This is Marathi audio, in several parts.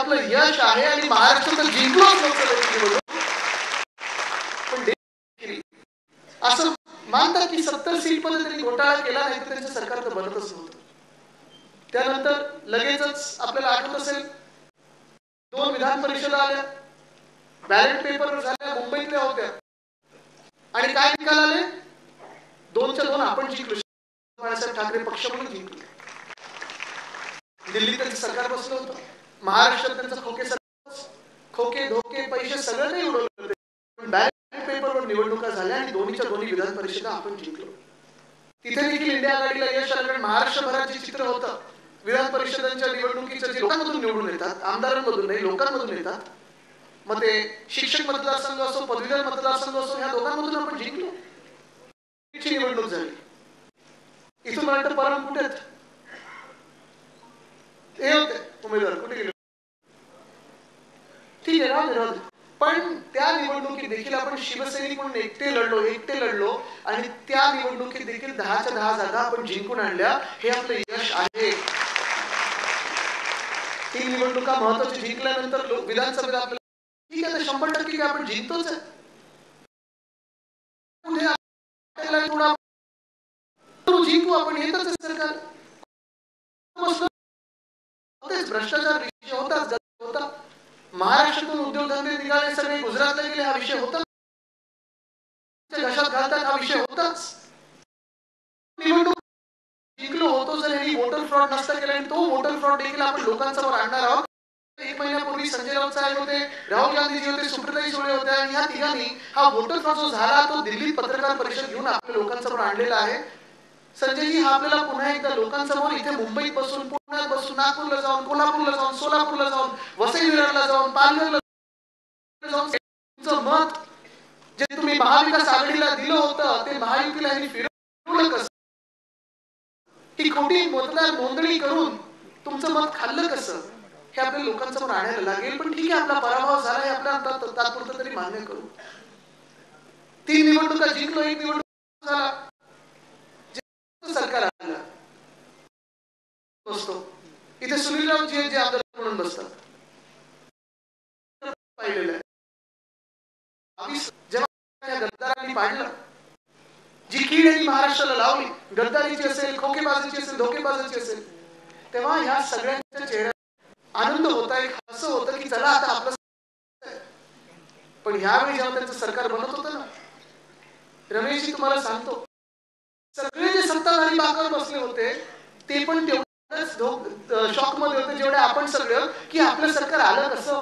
आपलं यश आहे आणि महाराष्ट्रात जिंकलोच लोकसभेची निवडणूक. पण असं मानतात की 70 सीटमध्ये त्यांनी घोटाळा केला नाही तर त्यांचं सरकार तर बनतच नव्हतं. त्यानंतर लगेचच आपल्याला आठवत असेल 2 विधान परिषदा आल्या, बॅलेट पेपर झाल्या, मुंबईतल्या होत्या आणि काय निकाल आले? 2च्या 2 आपण जिंकलो. बाळासाहेब ठाकरे पक्ष म्हणून जिंकले. दिल्लीत त्यांचं सरकार बसलं होतं, महाराष्ट्रात त्यांचं खोके धोके पैसे सगळं काही उडवलं होते. पण बॅलेट पेपरवर निवडणुका झाल्या आणि 2च्या 2 विधान परिषदा आपण जिंकलो. तिथे देखील इंडिया आघाडीला यश आलं. कारण महाराष्ट्रभरात जे चित्र होतं विधान परिषदांच्या निवडणुकीचं, जे लोकांमधून निवडून येतात, आमदारांमधून नाही लोकांमधून येतात, मग ते शिक्षक मतदारसंघ असो पदवीधर मतदारसंघ असो, ह्या दोघांमधून आपण जिंकलो. निवडणूक झाली. इथून मला परम कुठे हे होते उमेदवार कुठे गेले? ठीक आहे राहू दे. पण त्या निवडणुकीत देखील आपण शिवसैनिक म्हणून एकटे लढलो आणि त्या निवडणुकीत देखील 10च्या 10 जागा आपण जिंकून आणल्या. हे आपलं यश आहे. 3 निवडणुका महत्वाची जिंकल्यानंतर विधानसभेत आपल्याला ठीक आहे 100% की आपण जिंकतोच आहे. जिंकू आपण, येतच सरकार. भ्रष्टाचार विषय होता, महाराष्ट्रातून उद्योगधंदे निघाले सगळे गुजरातला गेले हा विषय होता, घशात घालतात हा विषय होताच. निवडणूक जिंकलो होतो जर यांनी वोटर फ्रॉड नसता केला आणि तो वोटर फ्रॉड देखील आपण लोकांसमोर आणणार आहोत. 1 महिन्यापूर्वी संजय राऊत साहेब होते, राहुल गांधीजी होते, सुप्रियाताई सुळे होत्या आणि या तिघांनी हा वोटर फ्रॉड जो झाला तो दिल्लीत पत्रकार परिषद घेऊन आपल्या लोकांसमोर आणलेला आहे. संजयजी हा आपल्याला पुन्हा एकदा लोकांसमोर इथे मुंबईत बसून, पुण्यात बसून, नागपूरला जाऊन, कोल्हापूरला जाऊन, सोलापूरला जाऊन, वसई विरारला जाऊन, पालघरला जाऊन तुमचं मत जे तुम्ही महाविकास आघाडीला दिलं होतं ते महायुतीला फिरवलं कसं? ही खोटी मतदार नोंदणी करून तुमचं मत खाल्लं कसं? हे आपल्या लोकांसमोर आणायला लागेल. पण ठीक आहे आपला पराभव झाला हे आपल्या तात्पुरतं तरी मान्य करू. 3 निवडणुका जिंकलो, 1 निवडणूक झाला सरकार आलं बसतो. इथे सुनीलराव जी जे आमदार म्हणून बसतात पाहिलेलं आहे. जेव्हा गद्दारांनी पाडलं, जी कीड यांनी महाराष्ट्राला लावली, गद्दारीची असेल, खोकेबाजीची असेल, धोकेबाजीची असेल, तेव्हा ह्या सगळ्यांच्या चेहऱ्यात आनंद होता, एक असं होतं की चला आता आपलं. पण ह्यावेळी जेव्हा त्यांचं सरकार बनत होतं ना, रमेशजी तुम्हाला सांगतो, सगळे जे सत्ताधारी बाकावर बसले होते ते पण तेवढंच शॉक मध्ये होते जेवढे आपण सगळं, की आपलं सरकार आलं कसं.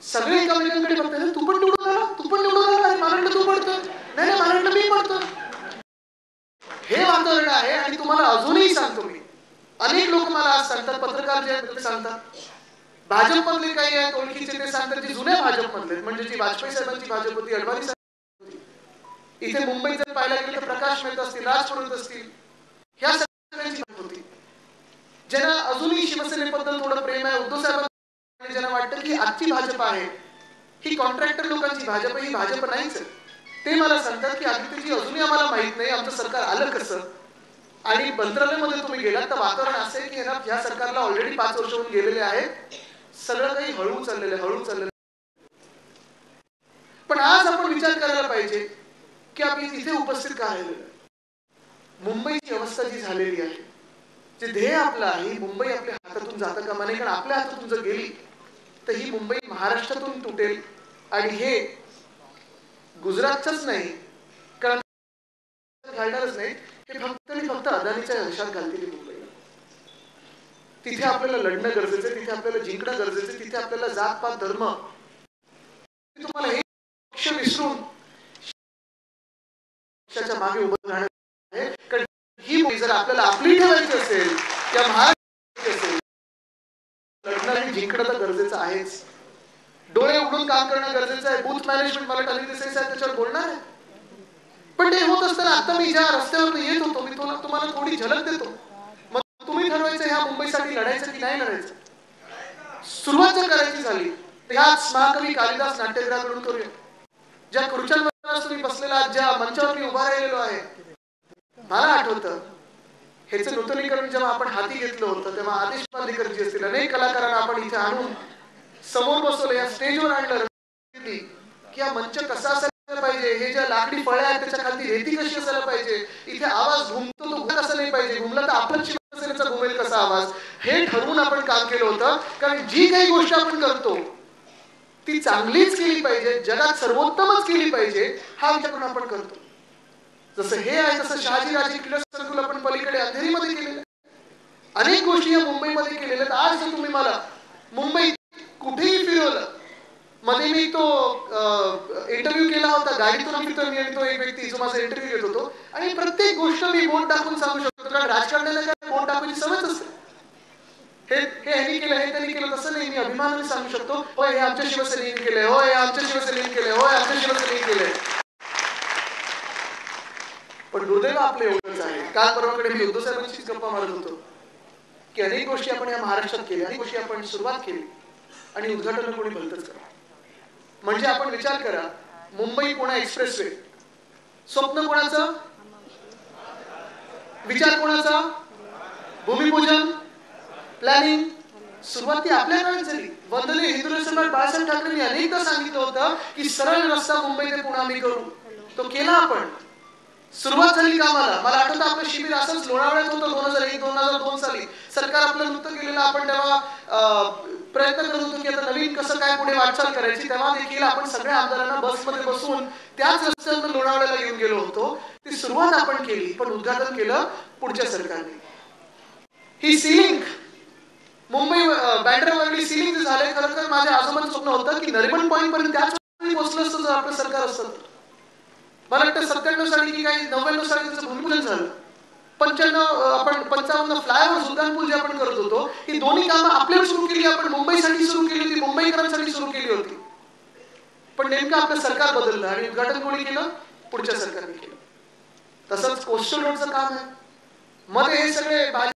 सगळे एकामेकांकडे बघतात, तू पण निवडून आला, तू पण निवडून आला, महाराष्ट्र तू पडतो, नाही महाराष्ट्र मी पडतो. हे वातावरण आहे. आणि तुम्हाला अजूनही सांगतो मी, अनेक लोक मला आज सांगतात, पत्रकार जे आहेत ते सांगतात, भाजपमधले काही आहेत ओळखीचे ते सांगतात, जे जुन्या भाजपमधले म्हणजे जी वाजपेयी साहेबांची भाजप होती, अडवाणी साहेब इथे मुंबईत जर पाहायला गेलं तर प्रकाश मेहता असतील, राज कडू असतील, ह्या सगळ्यांची होती. ज्यांना अजूनही शिवसेनेबद्दल थोडं प्रेम आहे, उद्धव साहेबांना ज्यांना वाटतं की आजची भाजप आहे ही कॉन्ट्रॅक्टर लोकांची भाजप, ही भाजप नाहीच. ते मला सांगतात की आदित्यजी अजूनही आम्हाला माहित नाही आमचं सरकार आलं कसं. आणि मंत्रालयामध्ये तुम्ही गेलात तर वातावरण असे की ह्या सरकारला ऑलरेडी 5 वर्ष होऊन गेलेले आहेत, सगळं काही हळू चाललेलं. पण आज आपण विचार करायला पाहिजे की आपण इथे उपस्थित का राहिलेलं. मुंबईची अवस्था जी झालेली आहे, जे ध्येय आपलं आहे, मुंबई आपल्या हातातून जाता कामा नये. कारण आपल्या हातातून जर गेली तर ही मुंबई महाराष्ट्रातून तुटेल. आणि हे गुजरातच नाही, कारण घालणारच नाही, हे फक्त अदानीच्या घशात घालतील मुंबईला. तिथे आपल्याला लढणं गरजेचं आहे, तिथे आपल्याला जिंकणं गरजेचं आहे, तिथे आपल्याला जात पात धर्म तुम्हाला हे पक्ष विसरून पक्षाच्या मागे उभं राहणं आहे. कारण ही जर आपल्याला आपली ठेवायची असेल या महाराष्ट्राची असेल, लढणं आणि जिंकणं तर गरजेचं आहेच. डोळे उघडून काम करणं गरजेचं आहे. बूथ मॅनेजमेंट मला टली देसाई साहेब त्याच्यावर बोलणार आहे. पण ते होत असताना आता मी ज्या रस्त्यावर येत होतो मी तुम्हाला थोडी झलक देतो. मग तुम्ही ठरवायचं ह्या मुंबईसाठी लढायचं की नाही लढायचं. सुरुवात जर करायची झाली तर ह्याच महाकवी कालिदास नाट्यगृहाकडून करूया. ज्या खुर्च्यांवर तुम्ही बसलेला, ज्या मंचावर मी उभा राहिलेलो आहे, मला आठवतं ह्याचं नूतनीकरण जेव्हा आपण हाती घेतलं होतं तेव्हा आदेश बांदेकर जी असतील अनेक कलाकारांना आपण इथे आणून समोर बसवलं, या स्टेजवर आणलं की हा मंच कसा असायला पाहिजे, हे ज्या लाकडी फळ्या आहेत त्याच्या खाली रेती कशी असायला पाहिजे, इथे आवाज घुमतो तो घुमत असं नाही पाहिजे, घुमला तर आपण शिवसेनेचा घुमेल कसा आवाज, हे ठरवून आपण काम केलं होतं. कारण जी काही गोष्ट आपण करतो ती चांगलीच केली पाहिजे, जगात सर्वोत्तमच केली पाहिजे, हा विचार करून आपण करतो. जसं हे आहे तसं शहाजीराजे क्रीडा संकुल आपण पलीकडे अंधेरीमध्ये केलेलं, अनेक गोष्टी या मुंबईमध्ये केलेल्या आहेत. आज जर तुम्ही मला मुंबईत कुठेही फिरवलं, मध्ये मी तो इंटरव्ह्यू केला होता गाडीतून फिरतो मी आणि तो एक व्यक्ती जो माझा इंटरव्ह्यू घेत होतो, आणि प्रत्येक गोष्ट मी बोट दाखवून सांगू शकतो. कारण राजकारणाला काय बोट दाखवायची सवयच असते. हे ह्यांनी केलं, हे त्यांनी केलं, तसं नाही. मी अभिमानाने सांगू शकतो, होय हे आमच्या शिवसेनेने केलंय, होय हे आमच्या शिवसेनेने केलंय, होय आमच्या शिवसेनेने केलंय. पण दुर्दैव आपलं एवढंच आहे. काल परवाकडे मी उद्धव साहेबांशीच गप्पा मारत होतो की अनेक गोष्टी आपण या महाराष्ट्रात केल्या, अनेक गोष्टी आपण सुरुवात केली आणि उद्घाटन कोणी भलतंच करा. म्हणजे आपण विचार करा, मुंबई पुणे एक्सप्रेसवे स्वप्न कोणाचं, विचार कोणाचा, भूमिपूजन, प्लॅनिंग, सुरुवात ती आपल्या काळात झाली. वंदनीय हिंदू सम्राट बाळासाहेब ठाकरेंनी अनेकदा सांगितलं होतं की सरळ रस्ता मुंबई ते पुणे आम्ही करू. तो केला आपण, सुरुवात झाली कामाला. मला आठवतं आपलं शिबिर असंच लोणावळ्यात होतं 2001-2002 साली. सरकार आपलं नुकतं केलेलं, आपण तेव्हा प्रयत्न करत होतो की आता नवीन कसं काय पुढे वाटचाल करायची. तेव्हा देखील आपण सगळ्या आमदारांना बसमध्ये बसवून त्याच रस्त्यावरून लोणावळ्याला घेऊन गेलो होतो. ती सुरुवात आपण केली, पण उद्घाटन केलं पुढच्या सरकारने. ही सीलिंग मुंबई बँड्रावरली सीलिंग जे झाले, खरं तर माझ्या आजोबांचं स्वप्न होतं की नरिमन पॉईंट पर्यंत त्याच वेळी पोहोचलं असतं जर आपलं सरकार असतं. मला वाटतं 97 साली की काही 99 साली त्याचं भूमिपूजन झालं. 55 फ्लायओव्हर सुलतान पूल जे आपण करत होतो, ही दोन्ही कामं आपल्याला सुरू केली, आपण मुंबईसाठी सुरू केली होती, मुंबईकरांसाठी सुरू केली होती. पण नेमकं आपलं सरकार बदललं आणि उद्घाटन कोणी केलं, पुढच्या सरकारने केलं. तसंच कोस्टल रोडचं काम आहे. मध्ये हे सगळे